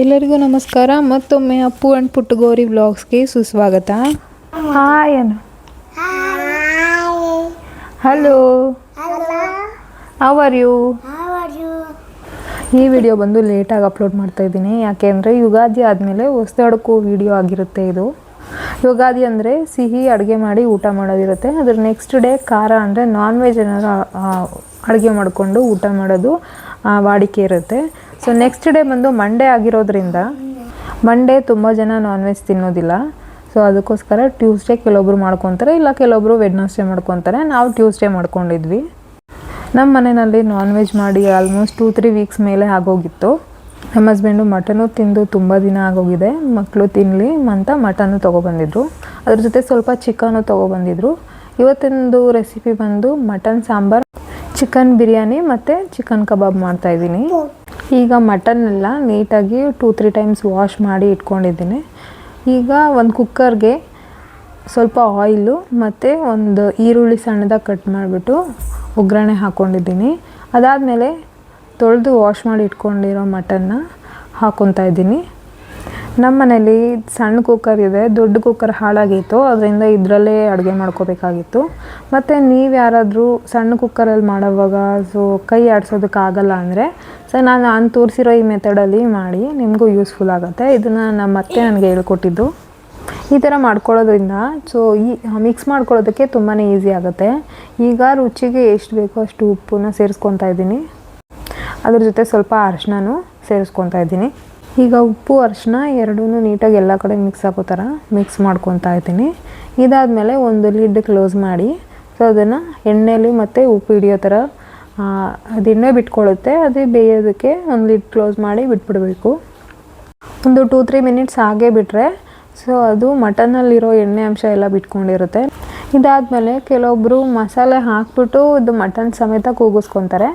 ಎಲ್ಲರಿಗೂ ನಮಸ್ಕಾರ. ಮತ್ತೊಮ್ಮೆ ಅಪ್ಪು ಆ್ಯಂಡ್ ಪುಟ್ಟಗೋರಿ ವ್ಲಾಗ್ಸ್ಗೆ ಸುಸ್ವಾಗತ. Hi Anu. Hello, how are you? ಈ ವಿಡಿಯೋ ಬಂದು ಲೇಟಾಗಿ ಅಪ್ಲೋಡ್ ಮಾಡ್ತಾ ಇದ್ದೀನಿ, ಯಾಕೆಂದರೆ ಯುಗಾದಿ ಆದಮೇಲೆ ಹೊಸದಕ್ಕೂ ವಿಡಿಯೋ ಆಗಿರುತ್ತೆ. ಇದು ಯುಗಾದಿ ಅಂದರೆ ಸಿಹಿ ಅಡುಗೆ ಮಾಡಿ ಊಟ ಮಾಡೋದಿರುತ್ತೆ. ಅದ್ರ ನೆಕ್ಸ್ಟ್ ಡೇ ಖಾರ ಅಂದರೆ ನಾನ್ ವೆಜ್ ಏನಾದ್ರು ಅಡುಗೆ ಮಾಡಿಕೊಂಡು ಊಟ ಮಾಡೋದು ವಾಡಿಕೆ ಇರುತ್ತೆ. ಸೊ ನೆಕ್ಸ್ಟ್ ಡೇ ಬಂದು ಮಂಡೇ ಆಗಿರೋದ್ರಿಂದ ಮಂಡೇ ತುಂಬ ಜನ ನಾನ್ ವೆಜ್ ತಿನ್ನೋದಿಲ್ಲ. ಸೊ ಅದಕ್ಕೋಸ್ಕರ ಟ್ಯೂಸ್ಡೇ ಕೆಲವೊಬ್ರು ಮಾಡ್ಕೊತಾರೆ, ಇಲ್ಲ ಕೆಲವೊಬ್ರು ವೆಡ್ನಸ್ಡೇ ಮಾಡ್ಕೊತಾರೆ. ನಾವು ಟ್ಯೂಸ್ಡೇ ಮಾಡ್ಕೊಂಡಿದ್ವಿ. ನಮ್ಮ ಮನೆಯಲ್ಲಿ ನಾನ್ ವೆಜ್ ಮಾಡಿ ಆಲ್ಮೋಸ್ಟ್ 2-3 ವೀಕ್ಸ್ ಮೇಲೆ ಆಗೋಗಿತ್ತು. ನಮ್ಮ ಹಸ್ಬೆಂಡು ಮಟನು ತಿಂದು ತುಂಬ ದಿನ ಆಗೋಗಿದೆ, ಮಕ್ಕಳು ತಿನ್ನಲಿ ಅಂತ ಮಟನ್ನು ತೊಗೊಬಂದಿದ್ರು. ಅದ್ರ ಜೊತೆ ಸ್ವಲ್ಪ ಚಿಕನು ತೊಗೊಬಂದಿದ್ರು. ಇವತ್ತಿಂದು ರೆಸಿಪಿ ಬಂದು ಮಟನ್ ಸಾಂಬಾರು, ಚಿಕನ್ ಬಿರಿಯಾನಿ ಮತ್ತು ಚಿಕನ್ ಕಬಾಬ್ ಮಾಡ್ತಾಯಿದ್ದೀನಿ. ಈಗ ಮಟನ್ನೆಲ್ಲ ನೀಟಾಗಿ 2-3 ಟೈಮ್ಸ್ ವಾಶ್ ಮಾಡಿ ಇಟ್ಕೊಂಡಿದ್ದೀನಿ. ಈಗ ಒಂದು ಕುಕ್ಕರ್ಗೆ ಸ್ವಲ್ಪ ಆಯಿಲು ಮತ್ತು ಒಂದು ಈರುಳ್ಳಿ ಸಣ್ಣದಾಗಿ ಕಟ್ ಮಾಡಿಬಿಟ್ಟು ಒಗ್ಗರಣೆ ಹಾಕ್ಕೊಂಡಿದ್ದೀನಿ. ಅದಾದಮೇಲೆ ತೊಳೆದು ವಾಶ್ ಮಾಡಿ ಇಟ್ಕೊಂಡಿರೋ ಮಟನ್ನ ಹಾಕ್ಕೊತಾ ಇದ್ದೀನಿ. ನಮ್ಮ ಮನೇಲಿ ಸಣ್ಣ ಕುಕ್ಕರ್ ಇದೆ, ದೊಡ್ಡ ಕುಕ್ಕರ್ ಹಾಳಾಗಿತ್ತು, ಅದರಿಂದ ಇದರಲ್ಲೇ ಅಡುಗೆ ಮಾಡ್ಕೋಬೇಕಾಗಿತ್ತು. ಮತ್ತು ನೀವು ಯಾರಾದರೂ ಸಣ್ಣ ಕುಕ್ಕರಲ್ಲಿ ಮಾಡೋವಾಗ ಕೈ ಆಡಿಸೋದಕ್ಕಾಗಲ್ಲ ಅಂದರೆ ನಾನು ತೋರಿಸಿರೋ ಈ ಮೆಥಡಲ್ಲಿ ಮಾಡಿ ನಿಮಗೂ ಯೂಸ್ಫುಲ್ ಆಗುತ್ತೆ. ಇದನ್ನು ನಮ್ಮ ಅತ್ತೆ ನನಗೆ ಹೇಳ್ಕೊಟ್ಟಿದ್ದು. ಈ ಥರ ಮಾಡ್ಕೊಳ್ಳೋದ್ರಿಂದ ಈ ಮಿಕ್ಸ್ ಮಾಡ್ಕೊಳ್ಳೋದಕ್ಕೆ ತುಂಬಾ ಈಸಿ ಆಗುತ್ತೆ. ಈಗ ರುಚಿಗೆ ಎಷ್ಟು ಬೇಕೋ ಅಷ್ಟು ಉಪ್ಪನ್ನ ಸೇರಿಸ್ಕೊತಾ ಇದ್ದೀನಿ. ಅದ್ರ ಜೊತೆ ಸ್ವಲ್ಪ ಅರಿಶಿನೂ ಸೇರಿಸ್ಕೊತಾ ಇದ್ದೀನಿ. ಈಗ ಉಪ್ಪು ಅರಿಶಿನ ಎರಡೂ ನೀಟಾಗಿ ಎಲ್ಲ ಕಡೆ ಮಿಕ್ಸ್ ಆಗೋ ಥರ ಮಿಕ್ಸ್ ಮಾಡ್ಕೊತಾ ಇದ್ದೀನಿ. ಇದಾದಮೇಲೆ ಒಂದು ಲಿಡ್ ಕ್ಲೋಸ್ ಮಾಡಿ ಅದನ್ನು ಎಣ್ಣೆಲಿ ಮತ್ತು ಉಪ್ಪು ಹಿಡಿಯೋ ಥರ ಅದು ಎಣ್ಣೆ ಬಿಟ್ಕೊಳ್ಳುತ್ತೆ, ಅದೇ ಬೇಯೋದಕ್ಕೆ ಒಂದು ಲಿಡ್ ಕ್ಲೋಸ್ ಮಾಡಿ ಬಿಟ್ಬಿಡಬೇಕು. ಒಂದು 2-3 ಮಿನಿಟ್ಸ್ ಹಾಗೇ ಬಿಟ್ಟರೆ ಅದು ಮಟನ್ನಲ್ಲಿರೋ ಎಣ್ಣೆ ಅಂಶ ಎಲ್ಲ ಬಿಟ್ಕೊಂಡಿರುತ್ತೆ. ಇದಾದಮೇಲೆ ಕೆಲವೊಬ್ಬರು ಮಸಾಲೆ ಹಾಕ್ಬಿಟ್ಟು ಇದು ಮಟನ್ ಸಮೇತ ಕೂಗಿಸ್ಕೊತಾರೆ.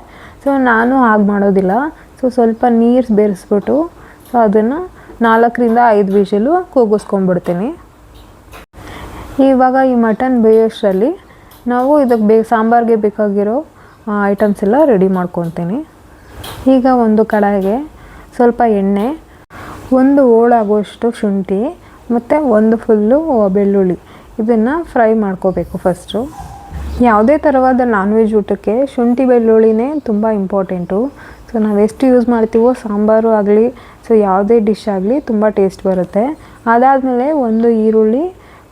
ನಾನು ಹಾಗೆ ಮಾಡೋದಿಲ್ಲ. ಸ್ವಲ್ಪ ನೀರು ಬೆರೆಸ್ಬಿಟ್ಟು ಅದನ್ನು 4-5 ವಿಷಲು ಕೂಗಿಸ್ಕೊಂಡ್ಬಿಡ್ತೀನಿ. ಇವಾಗ ಈ ಮಟನ್ ಬೇಯೋಷ್ಟರಲ್ಲಿ ನಾವು ಇದಕ್ಕೆ ಸಾಂಬಾರಿಗೆ ಬೇಕಾಗಿರೋ ಐಟಮ್ಸ್ ಎಲ್ಲ ರೆಡಿ ಮಾಡ್ಕೊತೀನಿ. ಈಗ ಒಂದು ಕಡಾಯಿಗೆ ಸ್ವಲ್ಪ ಎಣ್ಣೆ, ಒಂದು ಹೋಳಾಗುವಷ್ಟು ಶುಂಠಿ ಮತ್ತು ಒಂದು ಫುಲ್ಲು ಬೆಳ್ಳುಳ್ಳಿ, ಇದನ್ನು ಫ್ರೈ ಮಾಡ್ಕೋಬೇಕು ಫಸ್ಟು. ಯಾವುದೇ ಥರವಾದ ನಾನ್ ವೆಜ್ ಊಟಕ್ಕೆ ಶುಂಠಿ ಬೆಳ್ಳುಳ್ಳಿನೇ ತುಂಬ ಇಂಪಾರ್ಟೆಂಟು. ನಾವು ಎಷ್ಟು ಯೂಸ್ ಮಾಡ್ತೀವೋ ಸಾಂಬಾರು ಆಗಲಿ ಯಾವುದೇ ಡಿಶ್ ಆಗಲಿ ತುಂಬ ಟೇಸ್ಟ್ ಬರುತ್ತೆ. ಅದಾದಮೇಲೆ ಒಂದು ಈರುಳ್ಳಿ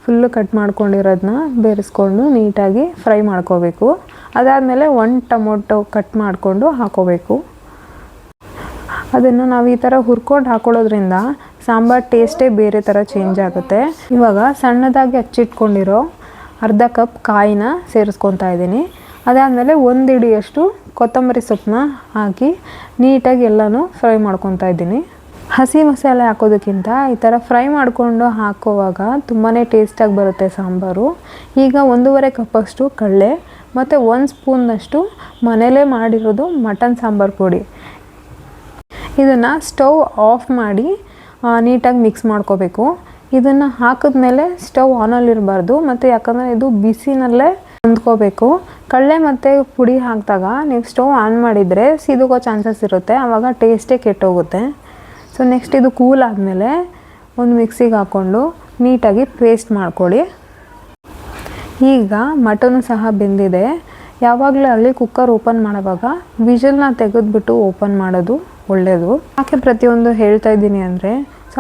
ಫುಲ್ಲು ಕಟ್ ಮಾಡ್ಕೊಂಡಿರೋದನ್ನ ಬೇರೆಸ್ಕೊಂಡು ನೀಟಾಗಿ ಫ್ರೈ ಮಾಡ್ಕೋಬೇಕು. ಅದಾದಮೇಲೆ 1 ಟೊಮೊಟೊ ಕಟ್ ಮಾಡಿಕೊಂಡು ಹಾಕೋಬೇಕು. ಅದನ್ನು ನಾವು ಈ ಥರ ಹುರ್ಕೊಂಡು ಹಾಕೊಳ್ಳೋದ್ರಿಂದ ಸಾಂಬಾರು ಟೇಸ್ಟೇ ಬೇರೆ ಥರ ಚೇಂಜ್ ಆಗುತ್ತೆ. ಇವಾಗ ಸಣ್ಣದಾಗಿ ಹಚ್ಚಿಟ್ಕೊಂಡಿರೋ ಅರ್ಧ ಕಪ್ ಕಾಯಿನ ಸೇರಿಸ್ಕೊತಾ ಇದ್ದೀನಿ. ಅದಾದಮೇಲೆ 1 ಹಿಡಿಯಷ್ಟು ಕೊತ್ತಂಬರಿ ಸೊಪ್ಪನ್ನ ಹಾಕಿ ನೀಟಾಗಿ ಎಲ್ಲನೂ ಫ್ರೈ ಮಾಡ್ಕೊತಾ ಇದ್ದೀನಿ. ಹಸಿ ಮಸಾಲೆ ಹಾಕೋದಕ್ಕಿಂತ ಈ ಥರ ಫ್ರೈ ಮಾಡಿಕೊಂಡು ಹಾಕೋವಾಗ ತುಂಬಾ ಟೇಸ್ಟಾಗಿ ಬರುತ್ತೆ ಸಾಂಬಾರು. ಈಗ 1.5 ಕಪ್ಪಷ್ಟು ಕಡಲೆ ಮತ್ತು 1 ಸ್ಪೂನ್ನಷ್ಟು ಮನೇಲೇ ಮಾಡಿರೋದು ಮಟನ್ ಸಾಂಬಾರು ಪುಡಿ, ಇದನ್ನು ಸ್ಟವ್ ಆಫ್ ಮಾಡಿ ನೀಟಾಗಿ ಮಿಕ್ಸ್ ಮಾಡ್ಕೋಬೇಕು. ಇದನ್ನು ಹಾಕಿದ್ಮೇಲೆ ಸ್ಟವ್ ಆನಲ್ಲಿರಬಾರ್ದು, ಮತ್ತು ಯಾಕಂದರೆ ಇದು ಬಿಸಿನಲ್ಲೇ ಹೊಂದ್ಕೋಬೇಕು. ಕಡಲೆ ಮತ್ತು ಪುಡಿ ಹಾಕಿದಾಗ ನೀವು ಸ್ಟವ್ ಆನ್ ಮಾಡಿದರೆ ಸಿದೋಗೋ ಚಾನ್ಸಸ್ ಇರುತ್ತೆ, ಆವಾಗ ಟೇಸ್ಟೇ ಕೆಟ್ಟೋಗುತ್ತೆ. ನೆಕ್ಸ್ಟ್ ಇದು ಕೂಲ್ ಆದಮೇಲೆ ಒಂದು ಮಿಕ್ಸಿಗೆ ಹಾಕ್ಕೊಂಡು ನೀಟಾಗಿ ಪೇಸ್ಟ್ ಮಾಡ್ಕೊಳ್ಳಿ. ಈಗ ಮಟನು ಸಹ ಬೆಂದಿದೆ. ಯಾವಾಗಲೂ ಅಲ್ಲಿ ಕುಕ್ಕರ್ ಓಪನ್ ಮಾಡೋವಾಗ ವಿಷಲ್ನ ತೆಗೆದುಬಿಟ್ಟು ಓಪನ್ ಮಾಡೋದು ಒಳ್ಳೆಯದು. ಯಾಕೆ ಪ್ರತಿಯೊಂದು ಹೇಳ್ತಾ ಇದ್ದೀನಿ ಅಂದರೆ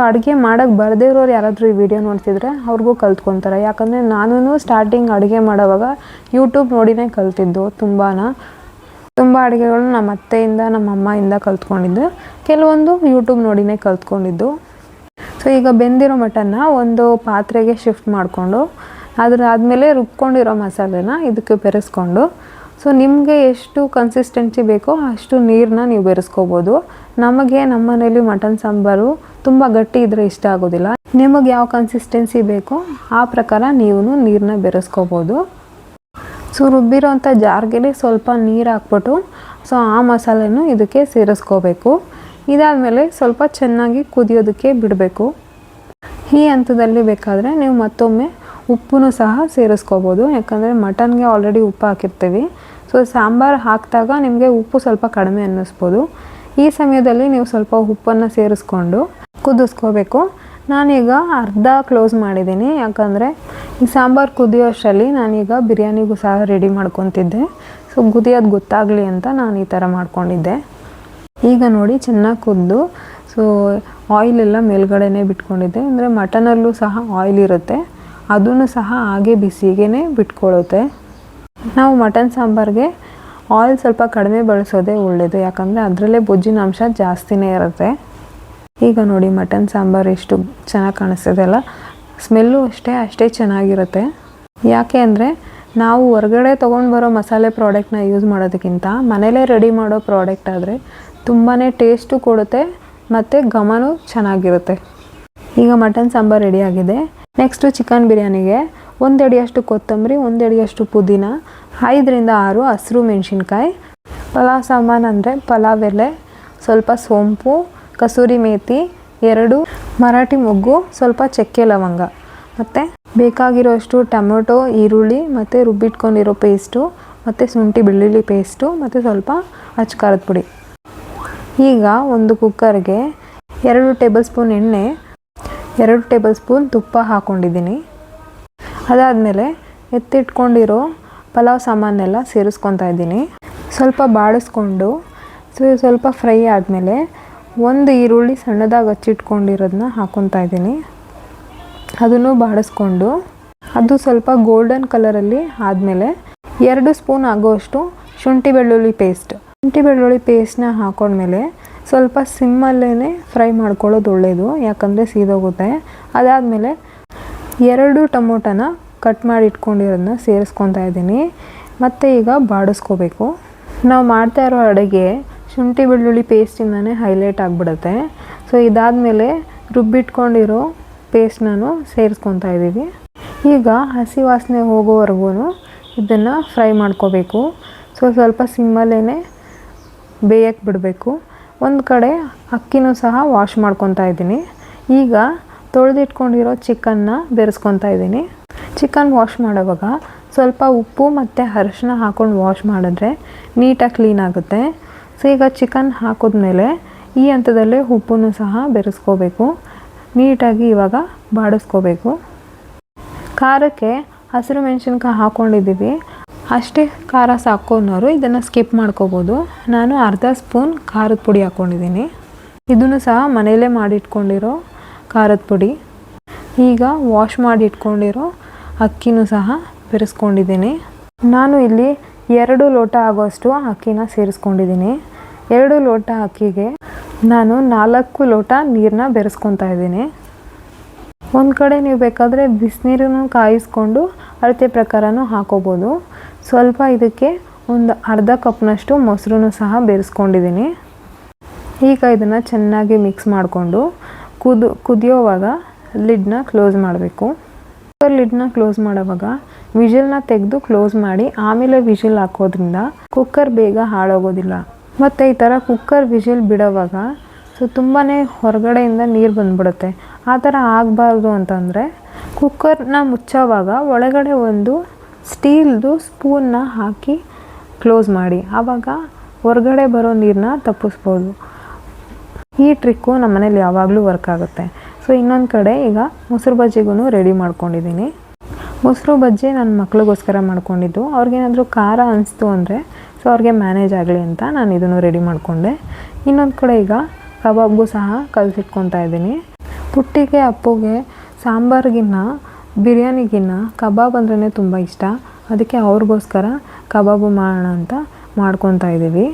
ಅಡುಗೆ ಮಾಡೋಕ್ಕೆ ಬರದೇ ಇರೋರು ಯಾರಾದರೂ ಈ ವಿಡಿಯೋ ನೋಡ್ತಿದ್ರೆ ಅವ್ರಿಗೂ ಕಲ್ತ್ಕೊತಾರೆ. ಯಾಕಂದರೆ ನಾನು ಸ್ಟಾರ್ಟಿಂಗ್ ಅಡುಗೆ ಮಾಡೋವಾಗ ಯೂಟ್ಯೂಬ್ ನೋಡಿನೇ ಕಲ್ತಿದ್ದು. ತುಂಬ ಅಡುಗೆಗಳು ನಮ್ಮ ಅತ್ತೆಯಿಂದ ನಮ್ಮ ಅಮ್ಮಯಿಂದ ಕಲ್ತ್ಕೊಂಡಿದ್ದು, ಕೆಲವೊಂದು ಯೂಟ್ಯೂಬ್ ನೋಡಿನೇ ಕಲ್ತ್ಕೊಂಡಿದ್ದು. ಈಗ ಬೆಂದಿರೋ ಮಟನ್ನ ಒಂದು ಪಾತ್ರೆಗೆ ಶಿಫ್ಟ್ ಮಾಡಿಕೊಂಡು ಅದಾದಮೇಲೆ ರುಬ್ಕೊಂಡಿರೋ ಮಸಾಲೆನ ಇದಕ್ಕೆ ಬೆರೆಸ್ಕೊಂಡು ನಿಮಗೆ ಎಷ್ಟು ಕನ್ಸಿಸ್ಟೆನ್ಸಿ ಬೇಕೋ ಅಷ್ಟು ನೀರನ್ನ ನೀವು ಬೆರೆಸ್ಕೋಬೋದು. ನಮ್ಮ ಮನೇಲಿ ಮಟನ್ ಸಾಂಬಾರು ತುಂಬ ಗಟ್ಟಿ ಇದ್ದರೆ ಇಷ್ಟ ಆಗೋದಿಲ್ಲ. ನಿಮಗೆ ಯಾವ ಕನ್ಸಿಸ್ಟೆನ್ಸಿ ಬೇಕೋ ಆ ಪ್ರಕಾರ ನೀವು ನೀರನ್ನ ಬೆರೆಸ್ಕೋಬೋದು. ರುಬ್ಬಿರೋಂಥ ಜಾರ್ಗೆ ಸ್ವಲ್ಪ ನೀರು ಹಾಕ್ಬಿಟ್ಟು ಆ ಮಸಾಲೆನೂ ಇದಕ್ಕೆ ಸೇರಿಸ್ಕೋಬೇಕು. ಇದಾದಮೇಲೆ ಸ್ವಲ್ಪ ಚೆನ್ನಾಗಿ ಕುದಿಯೋದಕ್ಕೆ ಬಿಡಬೇಕು. ಈ ಹಂತದಲ್ಲಿ ಬೇಕಾದರೆ ನೀವು ಮತ್ತೊಮ್ಮೆ ಉಪ್ಪು ಸಹ ಸೇರಿಸ್ಕೋಬೋದು, ಯಾಕಂದರೆ ಮಟನ್ಗೆ ಆಲ್ರೆಡಿ ಉಪ್ಪು ಹಾಕಿರ್ತೀವಿ. ಸಾಂಬಾರು ಹಾಕಿದಾಗ ನಿಮಗೆ ಉಪ್ಪು ಸ್ವಲ್ಪ ಕಡಿಮೆ ಅನ್ನಿಸ್ಬೋದು. ಈ ಸಮಯದಲ್ಲಿ ನೀವು ಸ್ವಲ್ಪ ಉಪ್ಪನ್ನು ಸೇರಿಸ್ಕೊಂಡು ಕುದಿಸ್ಕೋಬೇಕು. ನಾನೀಗ ಅರ್ಧ ಕ್ಲೋಸ್ ಮಾಡಿದ್ದೀನಿ, ಯಾಕಂದರೆ ಈ ಸಾಂಬಾರು ಕುದಿಯೋ ಅಷ್ಟರಲ್ಲಿ ನಾನೀಗ ಬಿರಿಯಾನಿಗೂ ಸಹ ರೆಡಿ ಮಾಡ್ಕೊತಿದ್ದೆ. ಸೊ ಕುದಿಯೋದು ಗೊತ್ತಾಗಲಿ ಅಂತ ನಾನು ಈ ಥರ ಮಾಡ್ಕೊಂಡಿದ್ದೆ. ಈಗ ನೋಡಿ ಚೆನ್ನಾಗಿ ಕುದ್ದು, ಸೊ ಆಯಿಲೆಲ್ಲ ಮೇಲ್ಗಡೆನೇ ಬಿಟ್ಕೊಂಡಿದ್ದೆ. ಅಂದರೆ ಮಟನಲ್ಲೂ ಸಹ ಆಯಿಲ್ ಇರುತ್ತೆ, ಅದನ್ನು ಸಹ ಹಾಗೆ ಬಿಸಿಗೇ ಬಿಟ್ಕೊಳ್ಳುತ್ತೆ. ನಾವು ಮಟನ್ ಸಾಂಬಾರಿಗೆ ಆಯಿಲ್ ಸ್ವಲ್ಪ ಕಡಿಮೆ ಬಳಸೋದೇ ಒಳ್ಳೆಯದು, ಯಾಕಂದರೆ ಅದರಲ್ಲೇ ಬೊಜ್ಜಿನ ಅಂಶ ಜಾಸ್ತಿನೇ ಇರುತ್ತೆ. ಈಗ ನೋಡಿ ಮಟನ್ ಸಾಂಬಾರು ಎಷ್ಟು ಚೆನ್ನಾಗಿ ಕಾಣಿಸ್ತಿದೆ ಅಲ್ಲ, ಸ್ಮೆಲ್ಲು ಅಷ್ಟೇ ಚೆನ್ನಾಗಿರುತ್ತೆ. ಯಾಕೆ ಅಂದರೆ ನಾವು ಹೊರಗಡೆ ತೊಗೊಂಡು ಬರೋ ಮಸಾಲೆ ಪ್ರಾಡಕ್ಟ್ನ ಯೂಸ್ ಮಾಡೋದಕ್ಕಿಂತ ಮನೇಲೇ ರೆಡಿ ಮಾಡೋ ಪ್ರಾಡಕ್ಟ್ ಆದರೆ ತುಂಬಾ ಟೇಸ್ಟು ಕೊಡುತ್ತೆ ಮತ್ತು ಘಮನೂ ಚೆನ್ನಾಗಿರುತ್ತೆ. ಈಗ ಮಟನ್ ಸಾಂಬಾರು ರೆಡಿಯಾಗಿದೆ. ನೆಕ್ಸ್ಟು ಚಿಕನ್ ಬಿರಿಯಾನಿಗೆ 1 ಅಡಿಯಷ್ಟು ಕೊತ್ತಂಬರಿ, 1 ಅಡಿಯಷ್ಟು ಪುದೀನ, 5 ರಿಂದ 6 ಹಸಿರು ಮೆಣಸಿನ್ಕಾಯಿ, ಪಲಾವ್ ಸಾಮಾನು ಅಂದರೆ ಪಲಾವ್ ಎಲೆ, ಸ್ವಲ್ಪ ಸೋಂಪು, ಕಸೂರಿ ಮೇಥಿ, 2 ಮರಾಠಿ ಮೊಗ್ಗು, ಸ್ವಲ್ಪ ಚಕ್ಕೆ ಲವಂಗ, ಮತ್ತು ಬೇಕಾಗಿರೋಷ್ಟು ಟೊಮೊಟೊ, ಈರುಳ್ಳಿ ಮತ್ತು ರುಬ್ಬಿಟ್ಕೊಂಡಿರೋ ಪೇಸ್ಟು, ಮತ್ತು ಶುಂಠಿ ಬೆಳ್ಳುಳ್ಳಿ ಪೇಸ್ಟು, ಮತ್ತು ಸ್ವಲ್ಪ ಅಚ್ಚ ಖಾರದ ಪುಡಿ. ಈಗ ಒಂದು ಕುಕ್ಕರ್ಗೆ 2 ಟೇಬಲ್ ಸ್ಪೂನ್ ಎಣ್ಣೆ, 2 ಟೇಬಲ್ ಸ್ಪೂನ್ ತುಪ್ಪ ಹಾಕ್ಕೊಂಡಿದ್ದೀನಿ. ಅದಾದಮೇಲೆ ಎತ್ತಿಟ್ಕೊಂಡಿರೋ ಪಲಾವ್ ಸಾಮಾನೆಲ್ಲ ಸೇರಿಸ್ಕೊತಾ ಇದ್ದೀನಿ. ಸ್ವಲ್ಪ ಬಾಡಿಸ್ಕೊಂಡು ಸ್ವಲ್ಪ ಫ್ರೈ ಆದಮೇಲೆ 1 ಈರುಳ್ಳಿ ಸಣ್ಣದಾಗಿ ಹಚ್ಚಿಟ್ಕೊಂಡಿರೋದನ್ನ ಹಾಕ್ಕೊತಾ ಇದ್ದೀನಿ. ಅದನ್ನು ಬಾಡಿಸ್ಕೊಂಡು ಅದು ಸ್ವಲ್ಪ ಗೋಲ್ಡನ್ ಕಲರಲ್ಲಿ ಆದಮೇಲೆ 2 ಸ್ಪೂನ್ ಆಗೋಷ್ಟು ಶುಂಠಿ ಬೆಳ್ಳುಳ್ಳಿ ಪೇಸ್ಟ್ನ ಹಾಕೊಂಡ್ಮೇಲೆ ಸ್ವಲ್ಪ ಸಿಮ್ಮಲ್ಲೇ ಫ್ರೈ ಮಾಡ್ಕೊಳ್ಳೋದು ಒಳ್ಳೆಯದು, ಯಾಕಂದರೆ ಸೀದೋಗುತ್ತೆ. ಅದಾದಮೇಲೆ 2 ಟೊಮೊಟೊನ ಕಟ್ ಮಾಡಿ ಇಟ್ಕೊಂಡಿರೋದನ್ನ ಸೇರಿಸ್ಕೊತಾ ಇದ್ದೀನಿ. ಮತ್ತು ಈಗ ಬಾಡಿಸ್ಕೋಬೇಕು. ನಾವು ಮಾಡ್ತಾ ಇರೋ ಅಡುಗೆ ಶುಂಠಿ ಬೆಳ್ಳುಳ್ಳಿ ಪೇಸ್ಟಿಂದನೇ ಹೈಲೈಟ್ ಆಗಿಬಿಡುತ್ತೆ. ಸೊ ಇದಾದಮೇಲೆ ರುಬ್ಬಿಟ್ಕೊಂಡಿರೋ ಪೇಸ್ಟ್ನೂ ಸೇರಿಸ್ಕೊತಾ ಇದ್ದೀವಿ. ಈಗ ಹಸಿ ವಾಸನೆ ಹೋಗೋವರೆಗೂ ಇದನ್ನು ಫ್ರೈ ಮಾಡ್ಕೋಬೇಕು. ಸೊ ಸ್ವಲ್ಪ ಸಿಮ್ಮಲ್ಲೇ ಬೇಯಕ್ಕೆ ಬಿಡಬೇಕು. ಒಂದು ಕಡೆ ಅಕ್ಕಿನೂ ಸಹ ವಾಶ್ ಮಾಡ್ಕೊತಾ ಇದ್ದೀನಿ. ಈಗ ತೊಳೆದಿಟ್ಕೊಂಡಿರೋ ಚಿಕನ್ನ ಬೆರೆಸ್ಕೊತಾ ಇದ್ದೀನಿ. ಚಿಕನ್ ವಾಶ್ ಮಾಡೋವಾಗ ಸ್ವಲ್ಪ ಉಪ್ಪು ಮತ್ತು ಅರಿಶಿನ ಹಾಕ್ಕೊಂಡು ವಾಶ್ ಮಾಡಿದ್ರೆ ನೀಟಾಗಿ ಕ್ಲೀನ್ ಆಗುತ್ತೆ. ಸೊ ಈಗ ಚಿಕನ್ ಹಾಕಿದ್ಮೇಲೆ ಈ ಹಂತದಲ್ಲೇ ಉಪ್ಪನ್ನು ಸಹ ಬೆರೆಸ್ಕೋಬೇಕು. ನೀಟಾಗಿ ಇವಾಗ ಬಾಡಿಸ್ಕೋಬೇಕು. ಖಾರಕ್ಕೆ ಹಸಿರು ಮೆಣಸಿನ್ಕಾಯಿ ಹಾಕ್ಕೊಂಡಿದ್ದೀವಿ, ಅಷ್ಟೇ ಖಾರ ಸಾಕು ಅನ್ನೋರು ಇದನ್ನು ಸ್ಕಿಪ್ ಮಾಡ್ಕೋಬೋದು. ನಾನು ಅರ್ಧ ಸ್ಪೂನ್ ಖಾರದ ಪುಡಿ ಹಾಕ್ಕೊಂಡಿದ್ದೀನಿ. ಇದನ್ನು ಸಹ ಮನೆಯಲ್ಲೇ ಮಾಡಿಟ್ಕೊಂಡಿರೋ ಖಾರದ ಪುಡಿ. ಈಗ ವಾಶ್ ಮಾಡಿ ಇಟ್ಕೊಂಡಿರೋ ಅಕ್ಕಿನೂ ಸಹ ಬೆರೆಸ್ಕೊಂಡಿದ್ದೀನಿ. ನಾನು ಇಲ್ಲಿ 2 ಲೋಟ ಆಗೋಷ್ಟು ಅಕ್ಕಿನ ಸೇರಿಸ್ಕೊಂಡಿದ್ದೀನಿ. 2 ಲೋಟ ಅಕ್ಕಿಗೆ ನಾನು 4 ಲೋಟ ನೀರನ್ನ ಬೆರೆಸ್ಕೊತಾ ಇದ್ದೀನಿ. ಒಂದು ಕಡೆ ನೀವು ಬೇಕಾದರೆ ಬಿಸಿನೀರನ್ನು ಕಾಯಿಸ್ಕೊಂಡು ಅಳತೆ ಪ್ರಕಾರನೂ ಹಾಕೋಬೋದು. ಸ್ವಲ್ಪ ಇದಕ್ಕೆ ಒಂದು ಅರ್ಧ ಕಪ್ನಷ್ಟು ಮೊಸರನ್ನು ಸಹ ಬೆರೆಸ್ಕೊಂಡಿದ್ದೀನಿ. ಈಗ ಇದನ್ನು ಚೆನ್ನಾಗಿ ಮಿಕ್ಸ್ ಮಾಡಿಕೊಂಡು ಕುದಿಯೋವಾಗ ಲಿಡ್ನ ಕ್ಲೋಸ್ ಮಾಡಬೇಕು. ಲಿಡ್ನ ಕ್ಲೋಸ್ ಮಾಡೋವಾಗ ವಿಷಲ್ನ ತೆಗೆದು ಕ್ಲೋಸ್ ಮಾಡಿ ಆಮೇಲೆ ವಿಷಲ್ ಹಾಕೋದ್ರಿಂದ ಕುಕ್ಕರ್ ಬೇಗ ಹಾಳಾಗೋದಿಲ್ಲ. ಮತ್ತು ಈ ಥರ ಕುಕ್ಕರ್ ವಿಷಲ್ ಬಿಡೋವಾಗ ಸೊ ತುಂಬಾ ಹೊರಗಡೆಯಿಂದ ನೀರು ಬಂದ್ಬಿಡುತ್ತೆ. ಆ ಥರ ಆಗಬಾರ್ದು ಅಂತಂದರೆ ಕುಕ್ಕರ್ನ ಮುಚ್ಚೋವಾಗ ಒಳಗಡೆ ಒಂದು ಸ್ಟೀಲ್ದು ಸ್ಪೂನ್ನ ಹಾಕಿ ಕ್ಲೋಸ್ ಮಾಡಿ, ಆವಾಗ ಹೊರಗಡೆ ಬರೋ ನೀರನ್ನ ತಪ್ಪಿಸ್ಬೋದು. ಈ ಟ್ರಿಕ್ಕು ನಮ್ಮ ಮನೇಲಿ ಯಾವಾಗಲೂ ವರ್ಕ್ ಆಗುತ್ತೆ. ಸೊ ಇನ್ನೊಂದು ಕಡೆ ಈಗ ಮೊಸರು ಬಜ್ಜಿಗೂ ರೆಡಿ ಮಾಡ್ಕೊಂಡಿದ್ದೀನಿ. ಮೊಸರು ಬಜ್ಜಿ ನನ್ನ ಮಕ್ಳಿಗೋಸ್ಕರ ಮಾಡ್ಕೊಂಡಿದ್ದು. ಅವ್ರಿಗೇನಾದರೂ ಖಾರ ಅನಿಸ್ತು ಅಂದರೆ ಸೊ ಅವ್ರಿಗೆ ಮ್ಯಾನೇಜ್ ಆಗಲಿ ಅಂತ ನಾನು ಇದನ್ನು ರೆಡಿ ಮಾಡಿಕೊಂಡೆ. ಇನ್ನೊಂದು ಕಡೆ ಈಗ ಕಬಾಬ್ಗೂ ಸಹ ಕಲಸಿಟ್ಕೊತಾ ಇದ್ದೀನಿ. ಪುಟ್ಟಿಗೆ ಅಪ್ಪುಗೆ ಸಾಂಬಾರಿಗಿನ್ನ ಬಿರಿಯಾನಿಗಿನ್ನ ಕಬಾಬ್ ಅಂದ್ರೇ ತುಂಬ ಇಷ್ಟ. ಅದಕ್ಕೆ ಅವ್ರಿಗೋಸ್ಕರ ಕಬಾಬು ಮಾಡೋಣ ಅಂತ ಮಾಡ್ಕೊತಾ ಇದ್ದೀವಿ.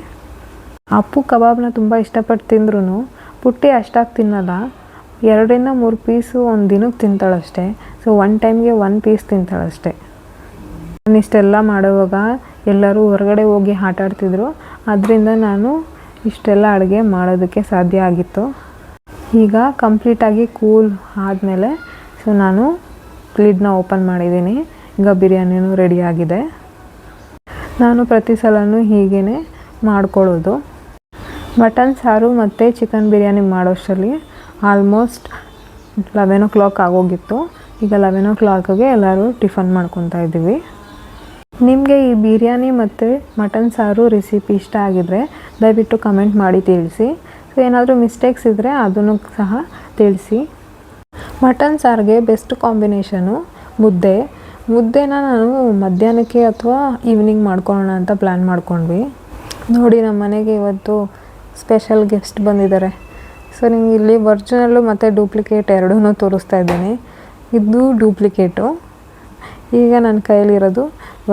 ಅಪ್ಪು ಕಬಾಬ್ನ ತುಂಬ ಇಷ್ಟಪಟ್ಟು ತಿಂದ್ರೂ ಪುಟ್ಟಿ ಅಷ್ಟಾಗಿ ತಿನ್ನಲ್ಲ. 2 ರಿಂದ 3 ಪೀಸು ಒಂದು ದಿನಕ್ಕೆ ತಿಂತಾಳಷ್ಟೇ. ಸೊ 1 ಟೈಮ್ಗೆ 1 ಪೀಸ್ ತಿಂತಾಳಷ್ಟೇ. ನಾನು ಇಷ್ಟೆಲ್ಲ ಮಾಡುವಾಗ ಎಲ್ಲರೂ ಹೊರಗಡೆ ಹೋಗಿ ಆಟ ಆಡ್ತಿದ್ರು, ಅದರಿಂದ ನಾನು ಇಷ್ಟೆಲ್ಲ ಅಡುಗೆ ಮಾಡೋದಕ್ಕೆ ಸಾಧ್ಯ ಆಗಿತ್ತು. ಈಗ ಕಂಪ್ಲೀಟಾಗಿ ಕೂಲ್ ಆದಮೇಲೆ ಸೊ ನಾನು ಲಿಡ್ನ ಓಪನ್ ಮಾಡಿದ್ದೀನಿ. ಈಗ ಬಿರಿಯಾನಿನೂ ರೆಡಿಯಾಗಿದೆ. ನಾನು ಪ್ರತಿ ಸಲನೂ ಹೀಗೇ ಮಾಡ್ಕೊಳ್ಳೋದು. ಮಟನ್ ಸಾರು ಮತ್ತು ಚಿಕನ್ ಬಿರಿಯಾನಿ ಮಾಡೋಷ್ಟರಲ್ಲಿ ಆಲ್ಮೋಸ್ಟ್ 11 o'clock ಆಗೋಗಿತ್ತು. ಈಗ 11 o'clockಗೆ ಎಲ್ಲರೂ ಟಿಫನ್ ಮಾಡ್ಕೊತಾ ಇದ್ದೀವಿ. ನಿಮಗೆ ಈ ಬಿರಿಯಾನಿ ಮತ್ತು ಮಟನ್ ಸಾರು ರೆಸಿಪಿ ಇಷ್ಟ ಆಗಿದರೆ ದಯವಿಟ್ಟು ಕಮೆಂಟ್ ಮಾಡಿ ತಿಳಿಸಿ. ಸೊ ಏನಾದರೂ ಮಿಸ್ಟೇಕ್ಸ್ ಇದ್ದರೆ ಅದನ್ನು ಸಹ ತಿಳಿಸಿ. ಮಟನ್ ಸಾರಿಗೆ ಬೆಸ್ಟ್ ಕಾಂಬಿನೇಷನು ಮುದ್ದೆನ ನಾನು ಮಧ್ಯಾಹ್ನಕ್ಕೆ ಅಥವಾ ಈವ್ನಿಂಗ್ ಮಾಡ್ಕೊಳ್ಳೋಣ ಅಂತ ಪ್ಲ್ಯಾನ್ ಮಾಡ್ಕೊಂಡ್ವಿ. ನೋಡಿ ನಮ್ಮ ಮನೆಗೆ ಇವತ್ತು ಸ್ಪೆಷಲ್ ಗೆಸ್ಟ್ ಬಂದಿದ್ದಾರೆ. ಸೊ ನಿಮ್ಗೆ ಇಲ್ಲಿ ಒರಿಜಿನಲ್ಲು ಮತ್ತು ಡೂಪ್ಲಿಕೇಟ್ ಎರಡೂ ತೋರಿಸ್ತಾ ಇದ್ದೀನಿ. ಇದು ಡೂಪ್ಲಿಕೇಟು, ಈಗ ನನ್ನ ಕೈಯಲ್ಲಿರೋದು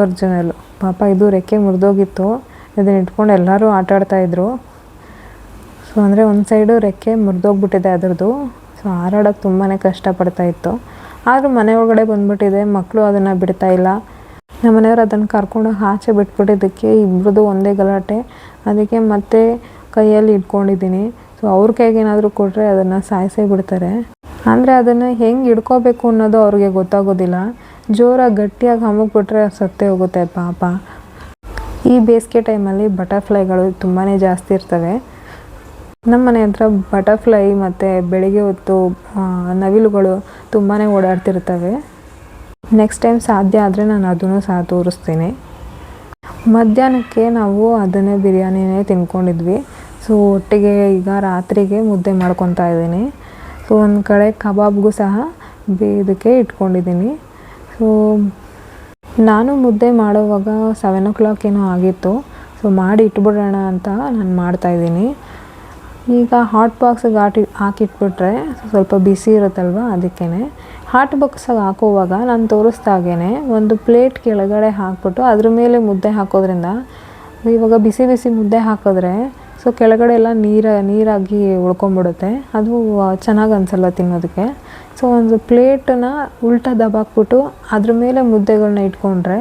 ಒರಿಜಿನಲ್ಲು. ಪಾಪ ಇದು ರೆಕ್ಕೆ ಮುರಿದೋಗಿತ್ತು, ಇದನ್ನ ಇಟ್ಕೊಂಡು ಎಲ್ಲರೂ ಆಟಾಡ್ತಾಯಿದ್ರು. ಸೊ ಅಂದರೆ ಒಂದು ಸೈಡು ರೆಕ್ಕೆ ಮುರಿದೋಗ್ಬಿಟ್ಟಿದೆ ಅದರದ್ದು. ಸೊ ಹಾರಾಡೋಕ್ಕೆ ತುಂಬಾ ಕಷ್ಟಪಡ್ತಾಯಿತ್ತು. ಆದರೂ ಮನೆ ಒಳಗಡೆ ಬಂದುಬಿಟ್ಟಿದೆ, ಮಕ್ಕಳು ಅದನ್ನು ಬಿಡ್ತಾಯಿಲ್ಲ. ನಮ್ಮ ಮನೆಯವ್ರು ಅದನ್ನು ಕರ್ಕೊಂಡೋಗಿ ಆಚೆ ಬಿಟ್ಬಿಟ್ಟಿದ್ದಕ್ಕೆ ಇಬ್ಬರದು ಒಂದೇ ಗಲಾಟೆ. ಅದಕ್ಕೆ ಮತ್ತೆ ಕೈಯಲ್ಲಿ ಇಟ್ಕೊಂಡಿದ್ದೀನಿ. ಸೊ ಅವ್ರ ಕೈಗೆ ಏನಾದರೂ ಕೊಟ್ಟರೆ ಅದನ್ನು ಸಾಯಿಸೇ ಬಿಡ್ತಾರೆ. ಅಂದರೆ ಅದನ್ನು ಹೆಂಗೆ ಹಿಡ್ಕೋಬೇಕು ಅನ್ನೋದು ಅವ್ರಿಗೆ ಗೊತ್ತಾಗೋದಿಲ್ಲ. ಜೋರಾಗಿ ಗಟ್ಟಿಯಾಗಿ ಹಮ್ಮಕ್ಬಿಟ್ರೆ ಸತ್ತೇ ಹೋಗುತ್ತೆ ಪಾಪ. ಈ ಬೇಸಿಗೆ ಟೈಮಲ್ಲಿ ಬಟರ್ಫ್ಲೈಗಳು ತುಂಬಾ ಜಾಸ್ತಿ ಇರ್ತವೆ. ನಮ್ಮ ಮನೆ ಹತ್ರ ಬಟರ್ಫ್ಲೈ ಮತ್ತು ಬೆಳಿಗ್ಗೆ ಹೊತ್ತು ನವಿಲುಗಳು ತುಂಬಾ ಓಡಾಡ್ತಿರ್ತವೆ. ನೆಕ್ಸ್ಟ್ ಟೈಮ್ ಸಾಧ್ಯ ಆದರೆ ನಾನು ಅದನ್ನು ಸಹ ತೋರಿಸ್ತೀನಿ. ಮಧ್ಯಾಹ್ನಕ್ಕೆ ನಾವು ಅದನ್ನೇ ಬಿರಿಯಾನಿನೇ ತಿನ್ಕೊಂಡಿದ್ವಿ. ಸೊ ಒಟ್ಟಿಗೆ ಈಗ ರಾತ್ರಿಗೆ ಮುದ್ದೆ ಮಾಡ್ಕೊತಾ ಇದ್ದೀನಿ. ಸೊ ಒಂದು ಕಡೆ ಕಬಾಬ್ಗೂ ಸಹ ಇದಕ್ಕೆ ಇಟ್ಕೊಂಡಿದ್ದೀನಿ. ಸೊ ನಾನು ಮುದ್ದೆ ಮಾಡೋವಾಗ 7 o'clock ಏನೋ ಆಗಿತ್ತು. ಸೊ ಮಾಡಿ ಇಟ್ಬಿಡೋಣ ಅಂತ ನಾನು ಮಾಡ್ತಾಯಿದ್ದೀನಿ. ಈಗ ಹಾಟ್ ಬಾಕ್ಸಿಗೆ ಹಾಕಿಟ್ಬಿಟ್ರೆ ಸ್ವಲ್ಪ ಬಿಸಿ ಇರುತ್ತಲ್ವ, ಅದಕ್ಕೇ ಹಾಟ್ ಬಾಕ್ಸಿಗೆ ಹಾಕೋವಾಗ ನಾನು ತೋರಿಸ್ದಾಗೇ ಒಂದು ಪ್ಲೇಟ್ ಕೆಳಗಡೆ ಹಾಕ್ಬಿಟ್ಟು ಅದ್ರ ಮೇಲೆ ಮುದ್ದೆ ಹಾಕೋದ್ರಿಂದ, ಇವಾಗ ಬಿಸಿ ಬಿಸಿ ಮುದ್ದೆ ಹಾಕಿದ್ರೆ ಸೊ ಕೆಳಗಡೆ ಎಲ್ಲ ನೀರಾಗಿ ಉಳ್ಕೊಂಬಿಡುತ್ತೆ. ಅದು ಚೆನ್ನಾಗಿ ಅನಿಸಲ್ಲ ತಿನ್ನೋದಕ್ಕೆ. ಸೊ ಒಂದು ಪ್ಲೇಟನ್ನ ಉಲ್ಟಾ ದಬಾಕ್ಬಿಟ್ಟು ಅದ್ರ ಮೇಲೆ ಮುದ್ದೆಗಳನ್ನ ಇಟ್ಕೊಂಡ್ರೆ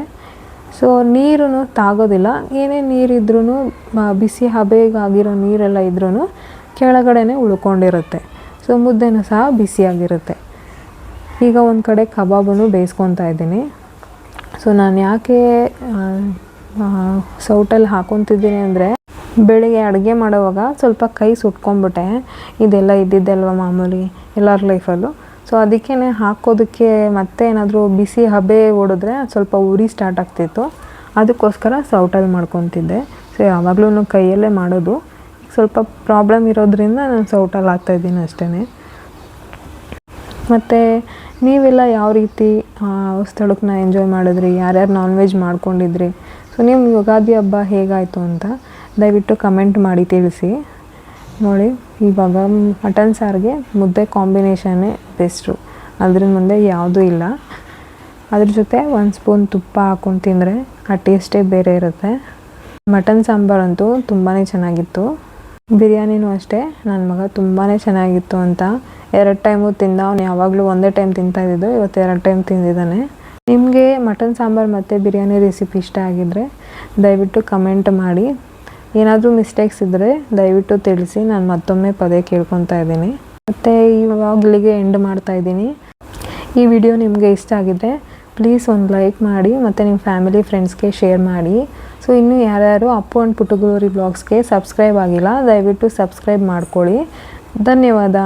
ಸೊ ನೀರು ತಾಗೋದಿಲ್ಲ. ಏನೇ ನೀರಿದ್ರೂ ಬಿಸಿ ಹಬೆಗಾಗಿರೋ ನೀರೆಲ್ಲ ಇದ್ರೂ ಕೆಳಗಡೆನೇ ಉಳ್ಕೊಂಡಿರುತ್ತೆ. ಸೊ ಮುದ್ದೆನೂ ಸಹ ಬಿಸಿಯಾಗಿರುತ್ತೆ. ಈಗ ಒಂದು ಕಡೆ ಕಬಾಬನ್ನು ಬೇಯಿಸ್ಕೊತಾ ಇದ್ದೀನಿ. ಸೊ ನಾನು ಯಾಕೆ ಸೌಟಲ್ಲಿ ಹಾಕೊತಿದ್ದೀನಿ ಅಂದರೆ, ಬೆಳಿಗ್ಗೆ ಅಡುಗೆ ಮಾಡೋವಾಗ ಸ್ವಲ್ಪ ಕೈ ಸುಟ್ಕೊಂಡ್ಬಿಟ್ಟೆ. ಇದೆಲ್ಲ ಇದ್ದಿದ್ದಲ್ವ ಮಾಮೂಲಿ ಎಲ್ಲರ ಲೈಫಲ್ಲೂ. ಸೊ ಅದಕ್ಕೇ ಹಾಕೋದಕ್ಕೆ ಮತ್ತೆ ಏನಾದರೂ ಬಿಸಿ ಹಬೆ ಹೊಡೆದ್ರೆ ಸ್ವಲ್ಪ ಉರಿ ಸ್ಟಾರ್ಟ್ ಆಗ್ತಿತ್ತು. ಅದಕ್ಕೋಸ್ಕರ ಸೌಟಲ್ಲಿ ಮಾಡ್ಕೊತಿದ್ದೆ. ಸೊ ಯಾವಾಗಲೂ ಕೈಯಲ್ಲೇ ಮಾಡೋದು. ಸ್ವಲ್ಪ ಪ್ರಾಬ್ಲಮ್ ಇರೋದ್ರಿಂದ ನಾನು ಸೌಟಲ್ಲಿ ಹಾಕ್ತಾಯಿದ್ದೀನಿ ಅಷ್ಟೇ. ಮತ್ತು ನೀವೆಲ್ಲ ಯಾವ ರೀತಿ ಸ್ಥಳಕ್ಕನ್ನ ಎಂಜಾಯ್ ಮಾಡಿದ್ರಿ, ಯಾರ್ಯಾರು ನಾನ್ ವೆಜ್ ಮಾಡ್ಕೊಂಡಿದ್ರಿ, ಸೊ ನಿಮ್ಮ ಯುಗಾದಿ ಹಬ್ಬ ಹೇಗಾಯಿತು ಅಂತ ದಯವಿಟ್ಟು ಕಮೆಂಟ್ ಮಾಡಿ ತಿಳಿಸಿ. ನೋಡಿ ಇವಾಗ ಮಟನ್ ಸಾರಿಗೆ ಮುದ್ದೆ ಕಾಂಬಿನೇಷನ್ನೇ ಬೆಸ್ಟು. ಅದ್ರ ಮುಂದೆ ಯಾವುದೂ ಇಲ್ಲ. ಅದ್ರ ಜೊತೆ 1 ಸ್ಪೂನ್ ತುಪ್ಪ ಹಾಕ್ಕೊಂಡು ತಿಂದರೆ ಆ ಟೇಸ್ಟೇ ಬೇರೆ ಇರುತ್ತೆ. ಮಟನ್ ಸಾಂಬಾರಂತೂ ತುಂಬಾ ಚೆನ್ನಾಗಿತ್ತು. ಬಿರಿಯಾನಿನೂ ಅಷ್ಟೇ, ನನ್ನ ಮಗ ತುಂಬಾ ಚೆನ್ನಾಗಿತ್ತು ಅಂತ 2 ಟೈಮು ತಿಂದ. ಅವನು ಯಾವಾಗಲೂ ಒಂದೇ ಟೈಮ್ ತಿಂತಾಯಿದ್ದು, ಇವತ್ತು 2 ಟೈಮ್ ತಿಂದಿದ್ದಾನೆ. ನಿಮಗೆ ಮಟನ್ ಸಾಂಬಾರು ಮತ್ತು ಬಿರಿಯಾನಿ ರೆಸಿಪಿ ಇಷ್ಟ ಆಗಿದ್ದರೆ ದಯವಿಟ್ಟು ಕಮೆಂಟ್ ಮಾಡಿ. ಏನಾದರೂ ಮಿಸ್ಟೇಕ್ಸ್ ಇದ್ದರೆ ದಯವಿಟ್ಟು ತಿಳಿಸಿ. ನಾನು ಮತ್ತೊಮ್ಮೆ ಪದೇ ಕೇಳ್ಕೊತಾ ಇದ್ದೀನಿ. ಮತ್ತು ಇವಾಗಲಿಗೆ ಎಂಡ್ ಮಾಡ್ತಾಯಿದ್ದೀನಿ. ಈ ವಿಡಿಯೋ ನಿಮಗೆ ಇಷ್ಟ ಆಗಿದ್ದರೆ ಪ್ಲೀಸ್ ಒಂದು ಲೈಕ್ ಮಾಡಿ ಮತ್ತು ನಿಮ್ಮ ಫ್ಯಾಮಿಲಿ ಫ್ರೆಂಡ್ಸ್ಗೆ ಶೇರ್ ಮಾಡಿ. ಸೊ ಇನ್ನೂ ಯಾರ್ಯಾರು ಅಪ್ಪು ಆ್ಯಂಡ್ ಪುಟ್ಟಗೌರಿ ಬ್ಲಾಗ್ಸ್ಗೆ ಸಬ್ಸ್ಕ್ರೈಬ್ ಆಗಿಲ್ಲ, ದಯವಿಟ್ಟು ಸಬ್ಸ್ಕ್ರೈಬ್ ಮಾಡ್ಕೊಳ್ಳಿ. ಧನ್ಯವಾದ.